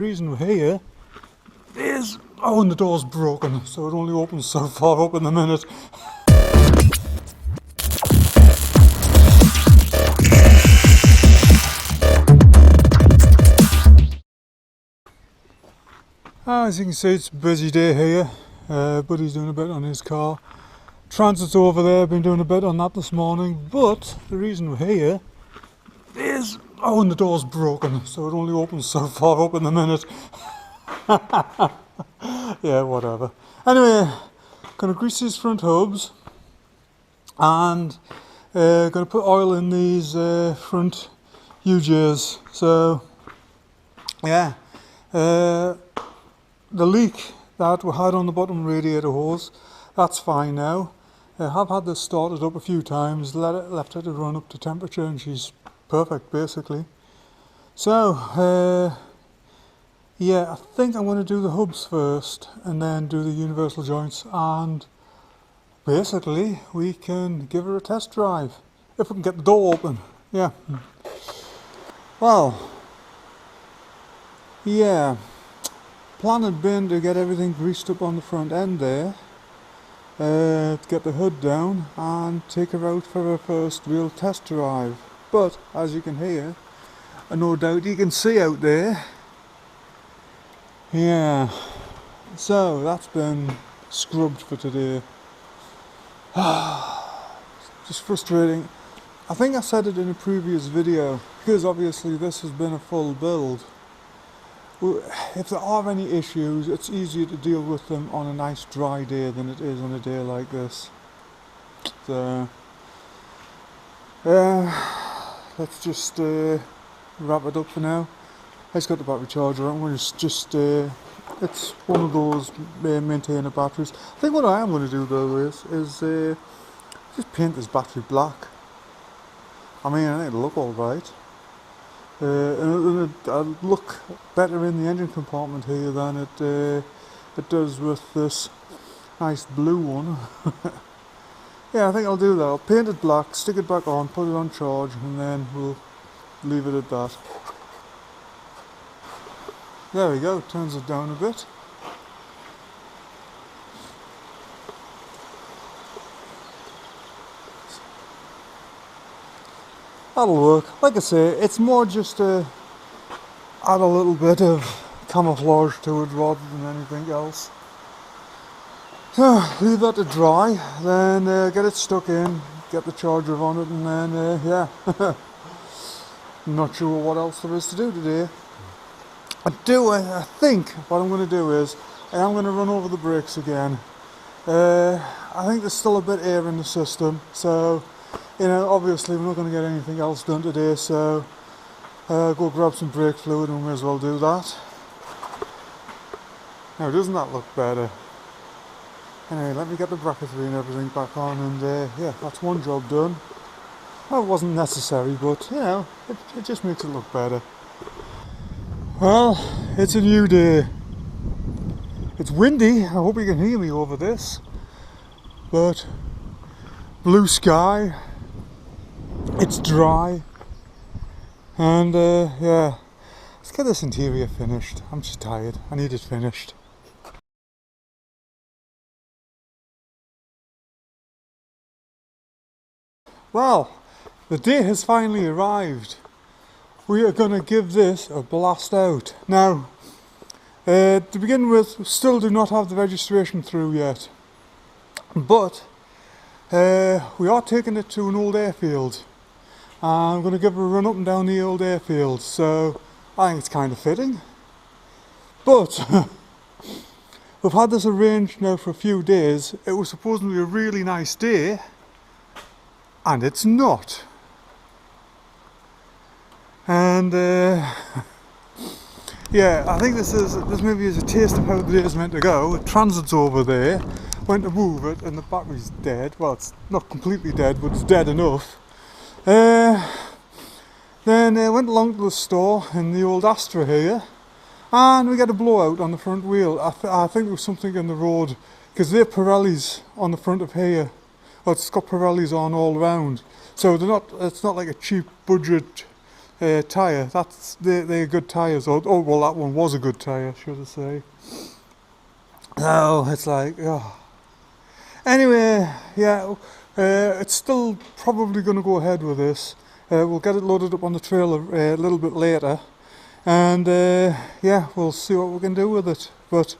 The reason we're here is, oh, and the door's broken, so it only opens so far up in a minute. As you can see, it's a busy day here. Buddy's doing a bit on his car. Transit's over there, been doing a bit on that this morning, but the reason we're here is, oh, and the door's broken, so it only opens so far up in a minute. Yeah, whatever. Anyway, gonna grease these front hubs and gonna put oil in these front UJs. So yeah, the leak that we had on the bottom radiator hose, that's fine now. I have had this started up a few times, left her to run up to temperature, and she's perfect basically. So yeah, I think I'm going to do the hubs first and then do the universal joints, and basically we can give her a test drive if we can get the door open. Yeah. Well, yeah, plan had been to get everything greased up on the front end there, to get the hood down and take her out for her first real test drive. But as you can hear, and no doubt you can see out there, yeah, so that's been scrubbed for today. Just frustrating. I think I said it in a previous video, because obviously this has been a full build. If there are any issues, it's easier to deal with them on a nice dry day than it is on a day like this. So let's just wrap it up for now. I just got the battery charger. I'm going to just it's one of those maintainer batteries. I think what I am going to do though is just paint this battery black. I mean, I think it'll look alright. And it'll look better in the engine compartment here than it does with this nice blue one. Yeah, I think I'll do that. I'll paint it black, stick it back on, put it on charge, and then we'll leave it at that. There we go, turns it down a bit. That'll work. Like I say, it's more just to add a little bit of camouflage to it rather than anything else. So, leave that to dry, then get it stuck in, get the charger on it, and then, yeah. I'm not sure what else there is to do today. I think what I'm going to do is, I am going to run over the brakes again. I think there's still a bit of air in the system, so, you know, obviously we're not going to get anything else done today, so go grab some brake fluid and we may as well do that. Now, doesn't that look better? Anyway, let me get the bracketry and everything back on, and yeah, that's one job done. Well, it wasn't necessary, but, you know, it just makes it look better. Well, it's a new day. It's windy, I hope you can hear me over this, but blue sky, it's dry, and yeah, let's get this interior finished. I'm just tired, I need it finished. Well, the day has finally arrived. We are going to give this a blast out. Now, to begin with, we still do not have the registration through yet, but we are taking it to an old airfield. I'm going to give it a run up and down the old airfield, so I think it's kind of fitting. But we've had this arranged now for a few days. It was supposed to be a really nice day, and it's not. And yeah, I think this maybe is a taste of how the day is meant to go. Transit's over there, went to move it, and the battery's dead. Well, it's not completely dead, but it's dead enough. Then went along to the store in the old Astra here, and we got a blowout on the front wheel. I think there was something in the road, because they're Pirellis on the front of here. Well, it's got Pirellis on all round, so they're not. It's not like a cheap budget tyre. They're good tyres. Oh, well, that one was a good tyre, should I say. No, it's like, oh. Anyway, yeah, it's still probably going to go ahead with this. We'll get it loaded up on the trailer a little bit later. And yeah, we'll see what we can do with it. But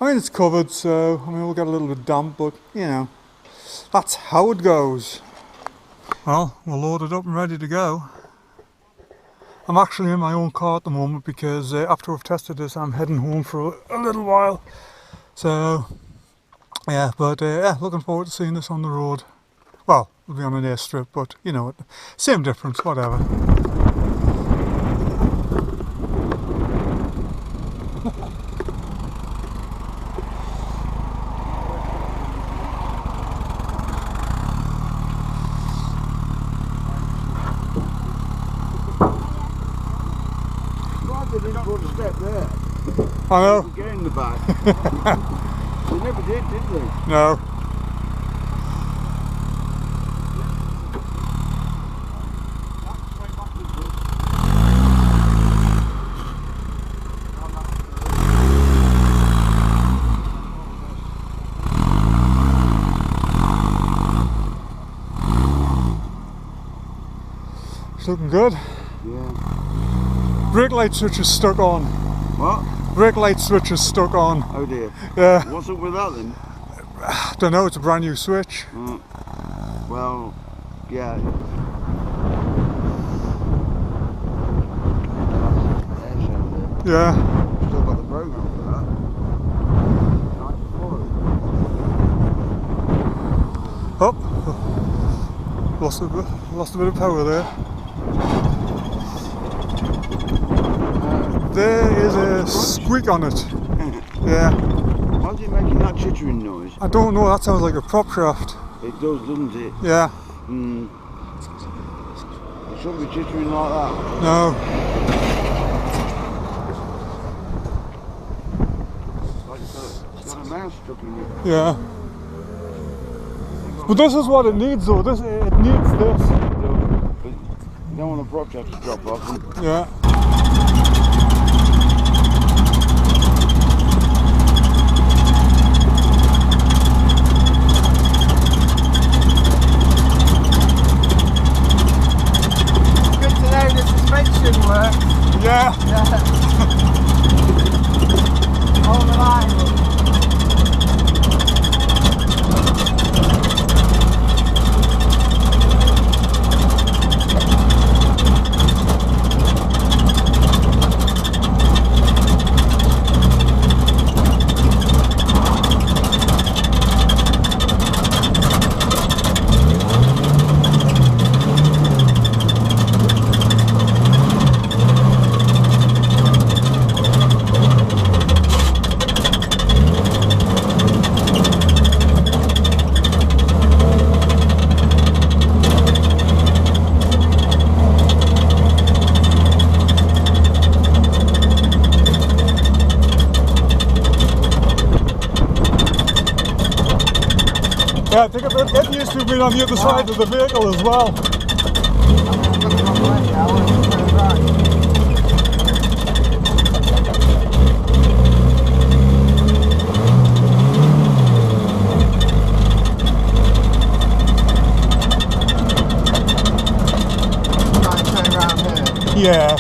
I mean, it's covered, so I mean, we'll get a little bit damp, but you know, that's how it goes. Well, we're loaded up and ready to go. I'm actually in my own car at the moment because after I've tested this, I'm heading home for a little while. So yeah, but yeah, looking forward to seeing this on the road. Well, we'll be on an airstrip, but you know, same difference, whatever. They didn't put a step there. I know. Get in the back. They never did they? No. It's looking good. Yeah. Brake light switch is stuck on. What? Brake light switch is stuck on. Oh dear. Yeah. What's up with that then? Don't know, it's a brand new switch. Well, yeah. Yeah. Still got the program for that. Oh, lost a bit of power there. There is a squeak on it. Yeah. Why's it making that chittering noise? I don't know, that sounds like a prop shaft. It does, doesn't it? Yeah. It shouldn't be chittering like that. No. It's got a mouse stuck in it. Yeah. But this is what it needs though, it needs this. But you don't want the prop shaft to drop off. Yeah. Work. Yeah. All the line. Yeah, I think a bit getting used to being on the other side of the vehicle as well. Yeah.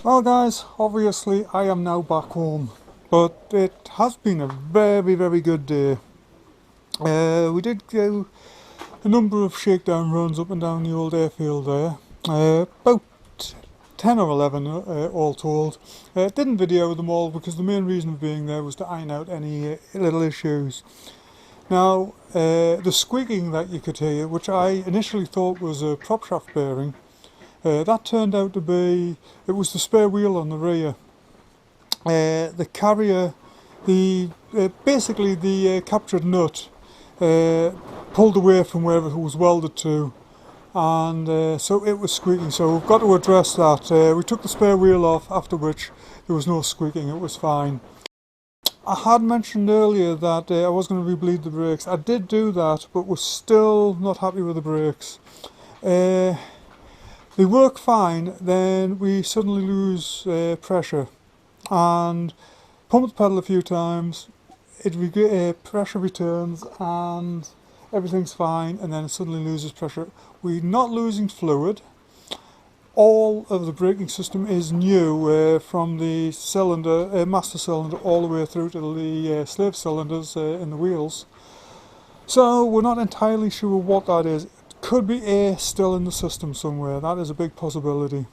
Well guys, obviously I am now back home, but it has been a very good day. We did go a number of shakedown runs up and down the old airfield there, about 10 or 11 all told. Didn't video them all because the main reason of being there was to iron out any little issues. Now, the squeaking that you could hear, which I initially thought was a prop shaft bearing, that turned out to be, it was the spare wheel on the rear. The carrier, basically the captured nut pulled away from where it was welded to, and so it was squeaking, so we've got to address that. We took the spare wheel off, after which there was no squeaking, it was fine. I had mentioned earlier that I was going to rebleed the brakes. I did do that, but was still not happy with the brakes. They work fine, then we suddenly lose pressure, and pump the pedal a few times, pressure returns and everything's fine, and then it suddenly loses pressure. We're not losing fluid. All of the braking system is new, from the cylinder, master cylinder, all the way through to the slave cylinders in the wheels. So we're not entirely sure what that is. Could be air still in the system somewhere, that is a big possibility.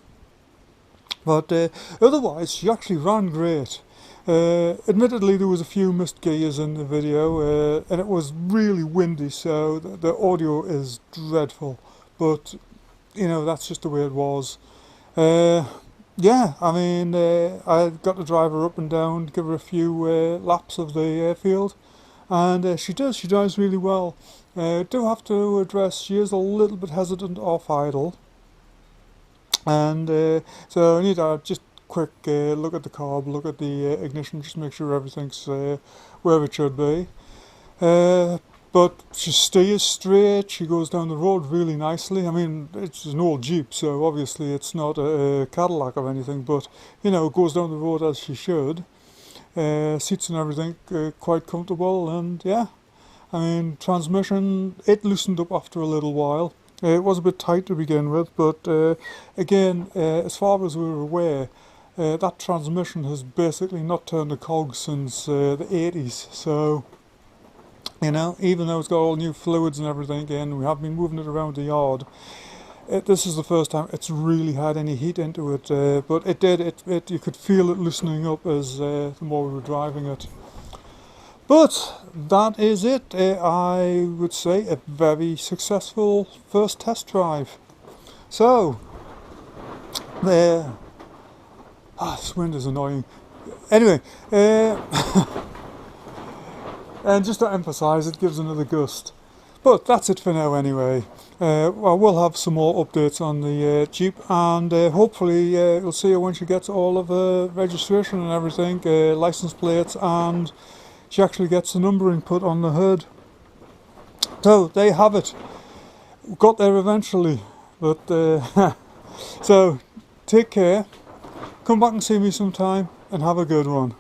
But otherwise she actually ran great. Admittedly there was a few missed gears in the video, and it was really windy, so the audio is dreadful, but you know, that's just the way it was. Yeah, I mean, I got to drive her up and down, give her a few laps of the airfield, and she drives really well. Do have to address, she is a little bit hesitant off idle, and so I need to just quick look at the carb, look at the ignition, just make sure everything's where it should be. But she steers straight, she goes down the road really nicely. I mean, it's an old Jeep, so obviously it's not a Cadillac or anything, but you know, it goes down the road as she should. Seats and everything quite comfortable, and yeah, I mean, transmission, it loosened up after a little while. It was a bit tight to begin with, but again, as far as we were aware, that transmission has basically not turned a cog since the 80s, so you know, even though it's got all new fluids and everything in, we have been moving it around the yard. This is the first time it's really had any heat into it, but it did, you could feel it loosening up as the more we were driving it. But that is it. I would say a very successful first test drive. So, there. This wind is annoying. Anyway, and just to emphasise, it gives another gust. But that's it for now anyway. Well, we'll have some more updates on the Jeep, and hopefully you'll see her when she gets all of her registration and everything, license plates, and she actually gets the numbering put on the hood. So there you have it. We got there eventually, but so take care. Come back and see me sometime, and have a good one.